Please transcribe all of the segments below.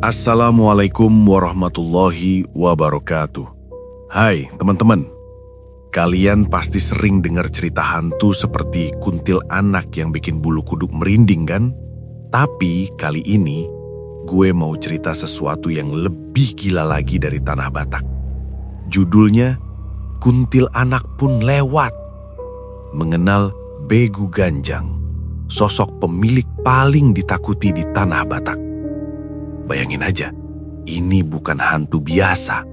Assalamualaikum warahmatullahi wabarakatuh. Hai teman-teman, kalian pasti sering dengar cerita hantu seperti kuntil anak yang bikin bulu kuduk merinding kan? Tapi kali ini gue mau cerita sesuatu yang lebih gila lagi dari tanah Batak. Judulnya, Kuntil Anak Pun Lewat. Mengenal Begu Ganjang, sosok pemilik paling ditakuti di tanah Batak. Bayangin aja, ini bukan hantu biasa,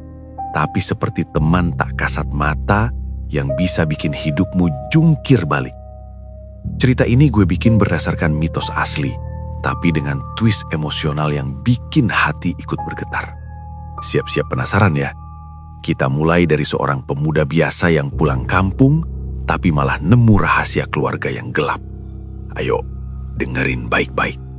tapi seperti teman tak kasat mata yang bisa bikin hidupmu jungkir balik. Cerita ini gue bikin berdasarkan mitos asli, tapi dengan twist emosional yang bikin hati ikut bergetar. Siap-siap penasaran ya? Kita mulai dari seorang pemuda biasa yang pulang kampung, tapi malah nemu rahasia keluarga yang gelap. Ayo, dengerin baik-baik.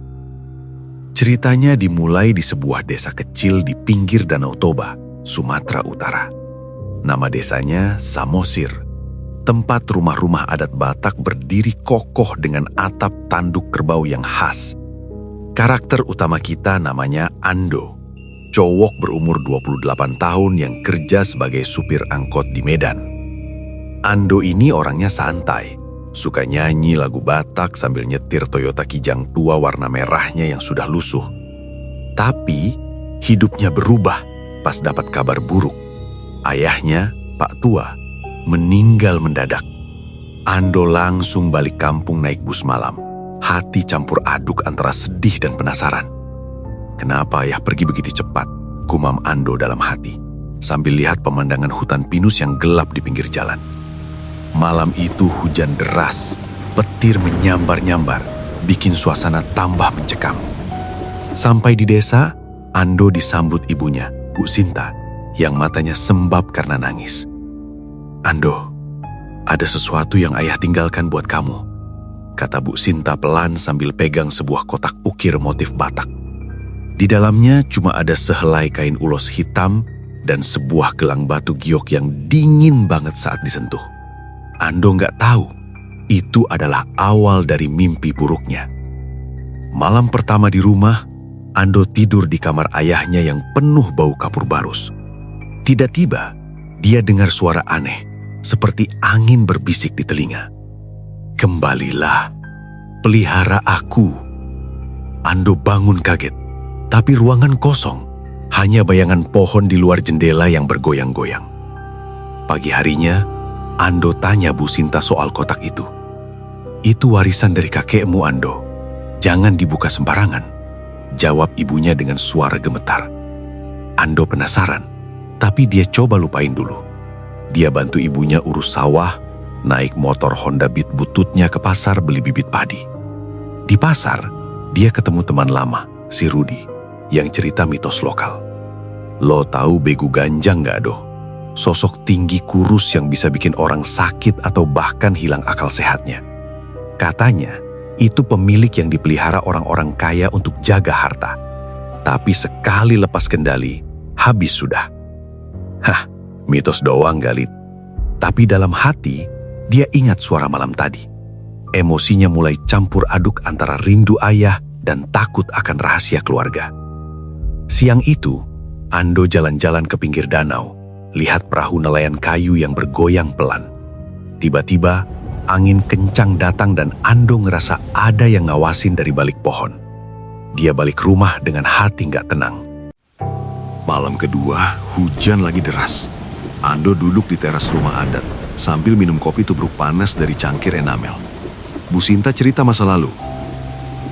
Ceritanya dimulai di sebuah desa kecil di pinggir Danau Toba, Sumatera Utara. Nama desanya Samosir, tempat rumah-rumah adat Batak berdiri kokoh dengan atap tanduk kerbau yang khas. Karakter utama kita namanya Ando, cowok berumur 28 tahun yang kerja sebagai supir angkot di Medan. Ando ini orangnya santai, suka nyanyi lagu Batak sambil nyetir Toyota Kijang tua warna merahnya yang sudah lusuh. Tapi hidupnya berubah pas dapat kabar buruk. Ayahnya, Pak Tua, meninggal mendadak. Ando langsung balik kampung naik bus malam. Hati campur aduk antara sedih dan penasaran. Kenapa ayah pergi begitu cepat? Gumam Ando dalam hati, sambil lihat pemandangan hutan pinus yang gelap di pinggir jalan. Malam itu hujan deras, petir menyambar-nyambar, bikin suasana tambah mencekam. Sampai di desa, Ando disambut ibunya, Bu Sinta, yang matanya sembab karena nangis. "Ando, ada sesuatu yang ayah tinggalkan buat kamu," kata Bu Sinta pelan sambil pegang sebuah kotak ukir motif Batak. Di dalamnya cuma ada sehelai kain ulos hitam dan sebuah gelang batu giok yang dingin banget saat disentuh. Ando nggak tahu, itu adalah awal dari mimpi buruknya. Malam pertama di rumah, Ando tidur di kamar ayahnya yang penuh bau kapur barus. Tiba-tiba, dia dengar suara aneh, seperti angin berbisik di telinga. "Kembalilah, pelihara aku." Ando bangun kaget, tapi ruangan kosong, hanya bayangan pohon di luar jendela yang bergoyang-goyang. Pagi harinya, Ando tanya Bu Sinta soal kotak itu. "Itu warisan dari kakekmu, Ando. Jangan dibuka sembarangan," jawab ibunya dengan suara gemetar. Ando penasaran, tapi dia coba lupain dulu. Dia bantu ibunya urus sawah, naik motor Honda Beat bututnya ke pasar beli bibit padi. Di pasar, dia ketemu teman lama, si Rudi, yang cerita mitos lokal. "Lo tahu Begu Ganjang nggak, Do? Sosok tinggi kurus yang bisa bikin orang sakit atau bahkan hilang akal sehatnya. Katanya, itu pemilik yang dipelihara orang-orang kaya untuk jaga harta. Tapi sekali lepas kendali, habis sudah." Hah, mitos doang galit. Tapi dalam hati, dia ingat suara malam tadi. Emosinya mulai campur aduk antara rindu ayah dan takut akan rahasia keluarga. Siang itu, Ando jalan-jalan ke pinggir danau, lihat perahu nelayan kayu yang bergoyang pelan. Tiba-tiba, angin kencang datang dan Ando ngerasa ada yang ngawasin dari balik pohon. Dia balik rumah dengan hati nggak tenang. Malam kedua, hujan lagi deras. Ando duduk di teras rumah adat, sambil minum kopi tubruk panas dari cangkir enamel. Bu Sinta cerita masa lalu.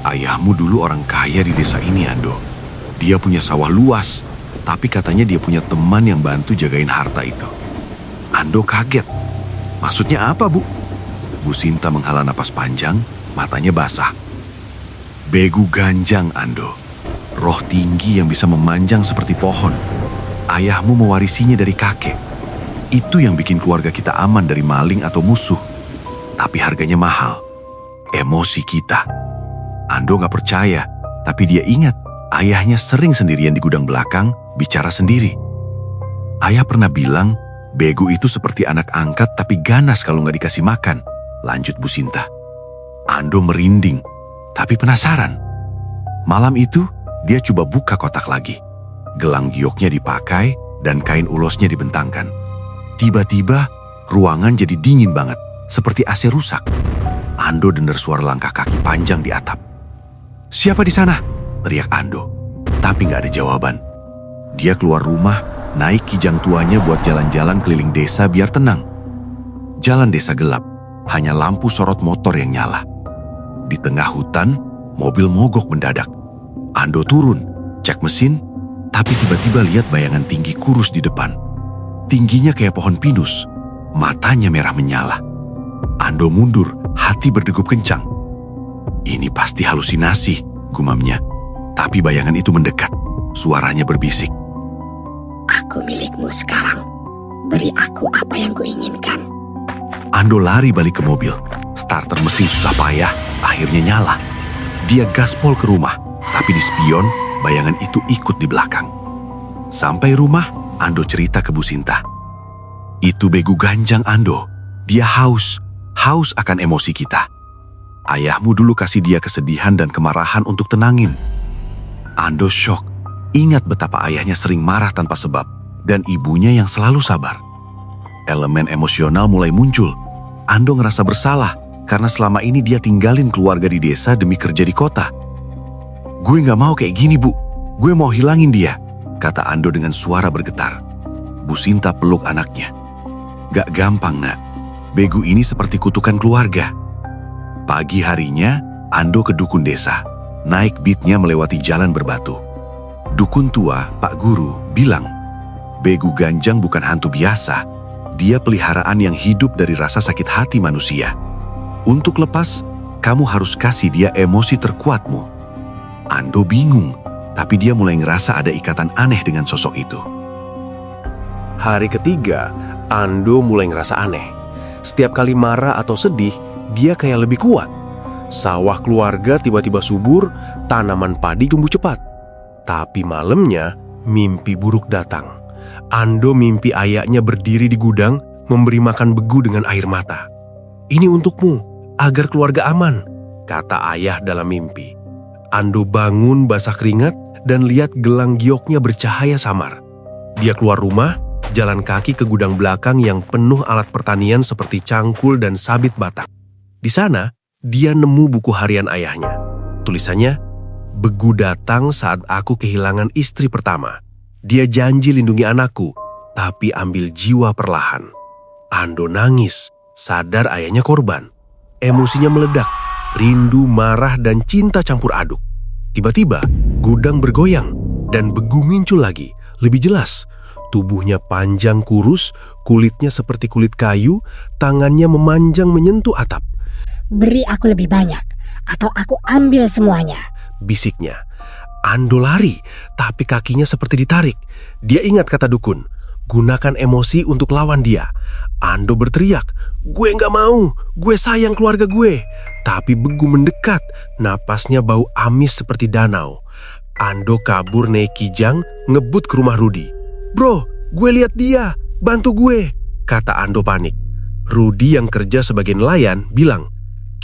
"Ayahmu dulu orang kaya di desa ini, Ando. Dia punya sawah luas, tapi katanya dia punya teman yang bantu jagain harta itu." Ando kaget. "Maksudnya apa, Bu?" Bu Sinta menghela napas panjang, matanya basah. "Begu Ganjang, Ando. Roh tinggi yang bisa memanjang seperti pohon. Ayahmu mewarisinya dari kakek. Itu yang bikin keluarga kita aman dari maling atau musuh. Tapi harganya mahal. Emosi kita." Ando gak percaya, tapi dia ingat ayahnya sering sendirian di gudang belakang, bicara sendiri. "Ayah pernah bilang, Begu itu seperti anak angkat tapi ganas kalau gak dikasih makan," lanjut Bu Sinta. Ando merinding, tapi penasaran. Malam itu, dia coba buka kotak lagi. Gelang gioknya dipakai dan kain ulosnya dibentangkan. Tiba-tiba ruangan jadi dingin banget, seperti AC rusak. Ando dengar suara langkah kaki panjang di atap. "Siapa di sana?" teriak Ando. Tapi gak ada jawaban. Dia keluar rumah, naik kijang tuanya buat jalan-jalan keliling desa biar tenang. Jalan desa gelap, hanya lampu sorot motor yang nyala. Di tengah hutan, mobil mogok mendadak. Ando turun, cek mesin, tapi tiba-tiba lihat bayangan tinggi kurus di depan. Tingginya kayak pohon pinus, matanya merah menyala. Ando mundur, hati berdegup kencang. "Ini pasti halusinasi," gumamnya. Tapi bayangan itu mendekat, suaranya berbisik. "Aku milikmu sekarang. Beri aku apa yang kuinginkan." Ando lari balik ke mobil. Starter mesin susah payah, akhirnya nyala. Dia gaspol ke rumah, tapi di spion, bayangan itu ikut di belakang. Sampai rumah, Ando cerita ke Bu Sinta. "Itu begu ganjang Ando. Dia haus akan emosi kita. Ayahmu dulu kasih dia kesedihan dan kemarahan untuk tenangin." Ando shock, ingat betapa ayahnya sering marah tanpa sebab, dan ibunya yang selalu sabar. Elemen emosional mulai muncul. Ando ngerasa bersalah karena selama ini dia tinggalin keluarga di desa demi kerja di kota. "Gue gak mau kayak gini, Bu. Gue mau hilangin dia," kata Ando dengan suara bergetar. Bu Sinta peluk anaknya. "Gak gampang, Nak. Begu ini seperti kutukan keluarga." Pagi harinya, Ando ke dukun desa. Naik beatnya melewati jalan berbatu. Dukun tua, Pak Guru, bilang, "Begu ganjang bukan hantu biasa. Dia peliharaan yang hidup dari rasa sakit hati manusia. Untuk lepas, kamu harus kasih dia emosi terkuatmu." Ando bingung, tapi dia mulai ngerasa ada ikatan aneh dengan sosok itu. Hari ketiga, Ando mulai ngerasa aneh. Setiap kali marah atau sedih, dia kayak lebih kuat. Sawah keluarga tiba-tiba subur, tanaman padi tumbuh cepat. Tapi malamnya, mimpi buruk datang. Ando mimpi ayahnya berdiri di gudang, memberi makan begu dengan air mata. "Ini untukmu, agar keluarga aman," kata ayah dalam mimpi. Ando bangun basah keringat dan lihat gelang gioknya bercahaya samar. Dia keluar rumah, jalan kaki ke gudang belakang yang penuh alat pertanian seperti cangkul dan sabit batak. Di sana, dia nemu buku harian ayahnya. Tulisannya, "Begu datang saat aku kehilangan istri pertama. Dia janji lindungi anakku, tapi ambil jiwa perlahan." Ando nangis, sadar ayahnya korban. Emosinya meledak, rindu, marah, dan cinta campur aduk. Tiba-tiba, gudang bergoyang, dan begu muncul lagi, lebih jelas. Tubuhnya panjang kurus, kulitnya seperti kulit kayu, tangannya memanjang menyentuh atap. "Beri aku lebih banyak, atau aku ambil semuanya," bisiknya. Ando lari, tapi kakinya seperti ditarik. Dia ingat kata dukun, gunakan emosi untuk lawan dia. Ando berteriak, "Gue gak mau, gue sayang keluarga gue." Tapi begu mendekat, napasnya bau amis seperti danau. Ando kabur naik kijang, ngebut ke rumah Rudi. "Bro, gue lihat dia, bantu gue," kata Ando panik. Rudi yang kerja sebagai nelayan bilang,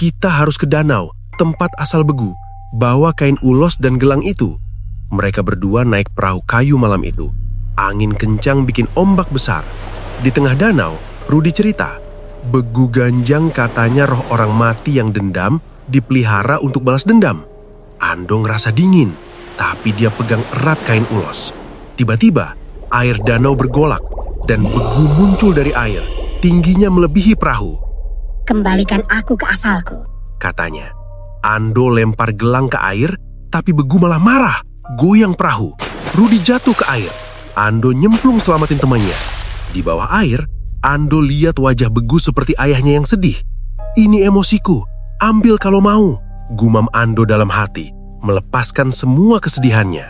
"Kita harus ke danau, tempat asal begu. Bawa kain ulos dan gelang itu." Mereka berdua naik perahu kayu malam itu. Angin kencang bikin ombak besar. Di tengah danau, Rudi cerita, begu ganjang katanya roh orang mati yang dendam dipelihara untuk balas dendam. Ando ngerasa dingin, tapi dia pegang erat kain ulos. Tiba-tiba, air danau bergolak dan begu muncul dari air, tingginya melebihi perahu. "Kembalikan aku ke asalku," katanya. Ando lempar gelang ke air, tapi begu malah marah, goyang perahu. Rudi jatuh ke air. Ando nyemplung selamatin temannya. Di bawah air, Ando lihat wajah begu seperti ayahnya yang sedih. "Ini emosiku, ambil kalau mau," gumam Ando dalam hati, melepaskan semua kesedihannya.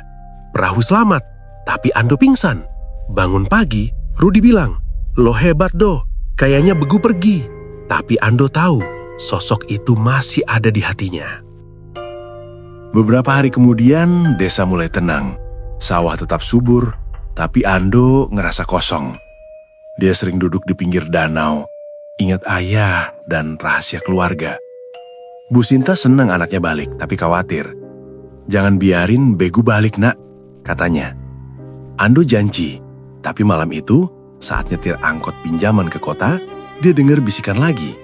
Perahu selamat, tapi Ando pingsan. Bangun pagi, Rudi bilang, "Lo hebat Do, kayaknya begu pergi." Tapi Ando tahu, sosok itu masih ada di hatinya. Beberapa hari kemudian, desa mulai tenang. Sawah tetap subur, tapi Ando ngerasa kosong. Dia sering duduk di pinggir danau, ingat ayah dan rahasia keluarga. Bu Sinta senang anaknya balik, tapi khawatir. Jangan biarin Begu balik, Nak, katanya. Ando janji, tapi malam itu saat nyetir angkot pinjaman ke kota, dia dengar bisikan lagi.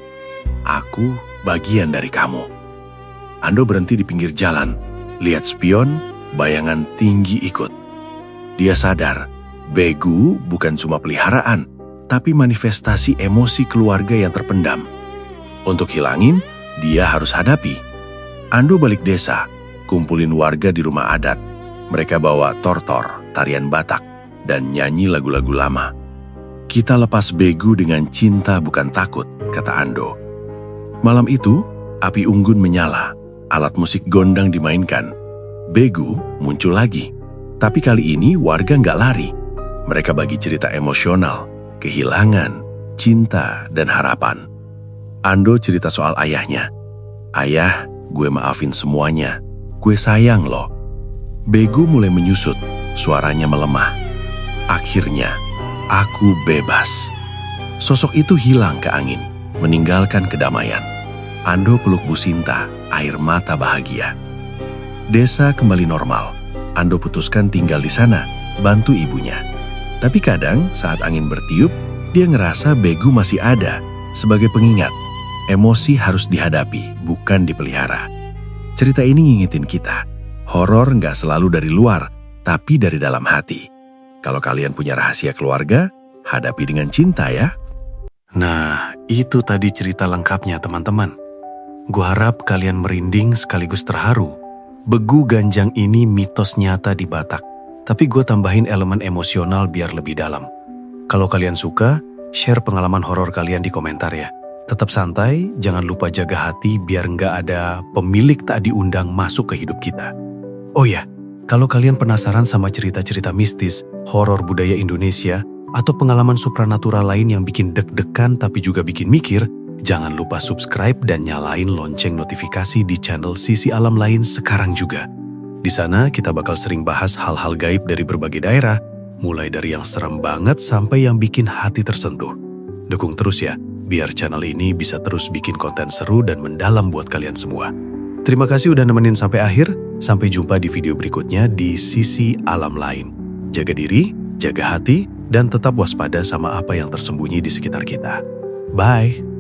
Aku bagian dari kamu. Ando berhenti di pinggir jalan, lihat spion, bayangan tinggi ikut. Dia sadar, Begu bukan cuma peliharaan, tapi manifestasi emosi keluarga yang terpendam. Untuk hilangin, dia harus hadapi. Ando balik desa, kumpulin warga di rumah adat. Mereka bawa tortor, tarian Batak, dan nyanyi lagu-lagu lama. Kita lepas Begu dengan cinta bukan takut, kata Ando. Malam itu, api unggun menyala, alat musik gondang dimainkan. Begu muncul lagi, tapi kali ini warga nggak lari. Mereka bagi cerita emosional, kehilangan, cinta, dan harapan. Ando cerita soal ayahnya. Ayah, gue maafin semuanya. Gue sayang lo. Begu mulai menyusut, suaranya melemah. Akhirnya, aku bebas. Sosok itu hilang ke angin, meninggalkan kedamaian. Ando peluk Bu Sinta, air mata bahagia. Desa kembali normal. Ando putuskan tinggal di sana, bantu ibunya. Tapi kadang saat angin bertiup, dia ngerasa Begu masih ada sebagai pengingat. Emosi harus dihadapi, bukan dipelihara. Cerita ini ngingetin kita, horor nggak selalu dari luar, tapi dari dalam hati. Kalau kalian punya rahasia keluarga, hadapi dengan cinta ya. Nah, itu tadi cerita lengkapnya teman-teman. Gua harap kalian merinding sekaligus terharu. Begu Ganjang ini mitos nyata di Batak, tapi gue tambahin elemen emosional biar lebih dalam. Kalau kalian suka, share pengalaman horor kalian di komentar ya. Tetap santai, jangan lupa jaga hati biar nggak ada pemilik tak diundang masuk ke hidup kita. Oh ya, kalau kalian penasaran sama cerita-cerita mistis, horor budaya Indonesia, atau pengalaman supranatural lain yang bikin deg-degan tapi juga bikin mikir, jangan lupa subscribe dan nyalain lonceng notifikasi di channel Sisi Alam Lain sekarang juga. Di sana kita bakal sering bahas hal-hal gaib dari berbagai daerah, mulai dari yang serem banget sampai yang bikin hati tersentuh. Dukung terus ya, biar channel ini bisa terus bikin konten seru dan mendalam buat kalian semua. Terima kasih udah nemenin sampai akhir. Sampai jumpa di video berikutnya di Sisi Alam Lain. Jaga diri, jaga hati, dan tetap waspada sama apa yang tersembunyi di sekitar kita. Bye!